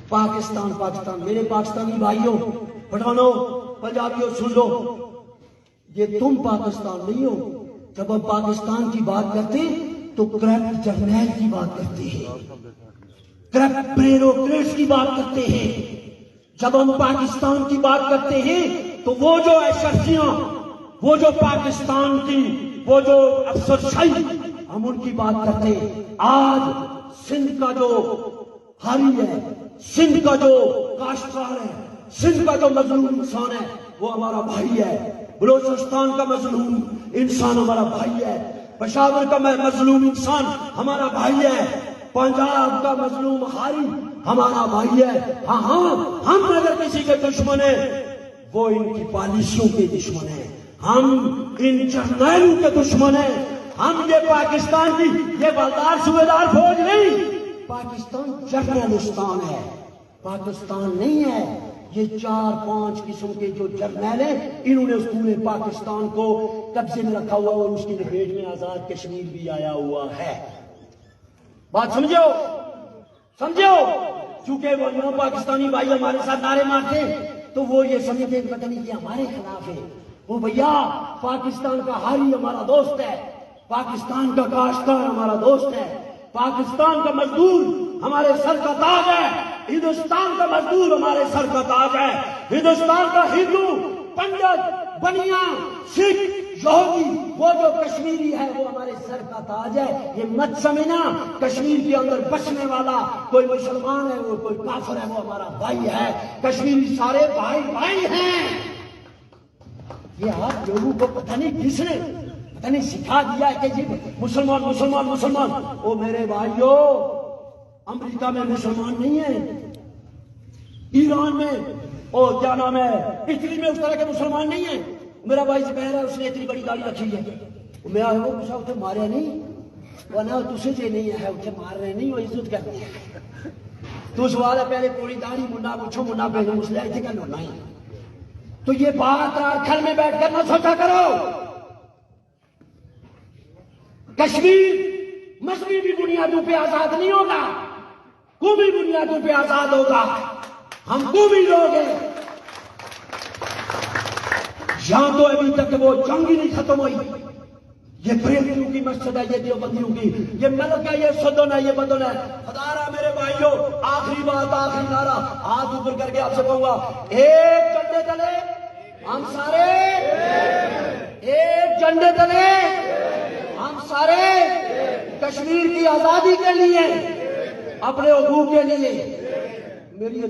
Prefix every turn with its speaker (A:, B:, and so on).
A: پاکستان پاکستان. میرے پاکستانی بھائیوں، پٹھانوں، پنجابیوں، سن لو، یہ تم پاکستان نہیں ہو. جب ہم پاکستان کی بات کرتے تو کرپٹ جرنیل کی بات کرتے ہیں، کرپٹ بیوروکریٹس کی بات کرتے ہیں. جب ہم پاکستان کی بات کرتے ہیں تو وہ جو اشرفیاں، وہ جو پاکستان کی وہ جو افسرشاہی، ہم ان کی بات کرتے ہیں. آج سندھ کا جو حالی ہے، سندھ کا جو کاشتکار ہے، سندھ کا جو مظلوم انسان ہے وہ ہمارا بھائی ہے. بلوچستان کا مظلوم انسان ہمارا بھائی ہے. پشاور کا مظلوم انسان ہمارا بھائی ہے. پنجاب کا مظلوم حالی ہمارا بھائی ہے. ہاں ہم اگر کسی کے دشمن ہیں وہ ان کی پالیسیوں کے دشمن ہیں، ہم ان جرنیلوں کے دشمن ہیں. ہم یہ پاکستان کی یہ بلدار صوبیدار فوج نہیں، پاکستان جرنیلستان ہے، پاکستان نہیں ہے. یہ 4-5 قسم کے جو جرنیل ہیں انہوں نے اس پورے پاکستان کو قبضے میں رکھا ہوا اور اس کی لپیٹ میں آزاد کشمیر بھی آیا ہوا ہے. بات سمجھو. چونکہ وہ یوں پاکستانی بھائی ہمارے ساتھ نعرے مارتے تو وہ یہ سمجھتے پتہ نہیں کہ ہمارے خلاف ہے. وہ بھیا پاکستان کا حالی ہمارا دوست ہے، پاکستان کا کاشتکار ہمارا دوست ہے، پاکستان کا مزدور ہمارے سر کا تاج ہے، ہندوستان کا مزدور ہمارے سر کا تاج ہے. ہندوستان کا ہندو، پنڈت، بنیا، سکھ، یہودی، وہ جو کشمیری ہے وہ ہمارے سر کا تاج ہے. یہ مت سمجھنا کشمیر کے اندر بسنے والا کوئی مسلمان ہے، وہ کوئی کافر ہے، وہ ہمارا بھائی ہے. کشمیری سارے بھائی بھائی ہیں. یہ آپ لوگوں کو پتہ نہیں کس نے پتہ نہیں سکھا دیا ہے کہ جی مسلمان مسلمان مسلمان. او میرے بھائیو، امریکہ میں مسلمان نہیں ہیں، ایران میں اور کیا نام ہے اٹلی میں اس طرح کے مسلمان نہیں ہیں. میرا بھائی زبیر ہے، اس نے اتنی بڑی گاڑی رکھی ہے. میں آیا وہ کچھ اتنے مارے نہیں، وہ نہ تجھے جے نہیں ہے اتنے مار رہے نہیں، وہ عزت کرتے ہیں. تو سوال ہے پہلے پوری داڑھی منا پوچھو منا پہلے مسئلہ اتنے کا ہونا ہی. تو یہ بات گھر میں بیٹھ کر نہ سوچا کرو. کشمیر مذہبی بنیادوں پہ آزاد نہیں ہوگا، قومی بنیادوں پہ آزاد ہوگا. ہم قومی لوگ ہیں. یہاں تو ابھی تک وہ جنگ ہی نہیں ختم ہوئی. یہ بریلویوں کی مسجد ہے، یہ دیوبندیوں کی، یہ ملک ہے، یہ سدن ہے، یہ بدن ہے. خدا را میرے بھائیوں، آخری بات، آخری نعرہ ہاتھ اوپر کر کے آپ سے کہوں گا، ایک جھنڈے تلے ہم سارے، ایک جھنڈے تلے ہم سارے، کشمیر کی آزادی کے لیے، اپنے حقوق کے لیے. میری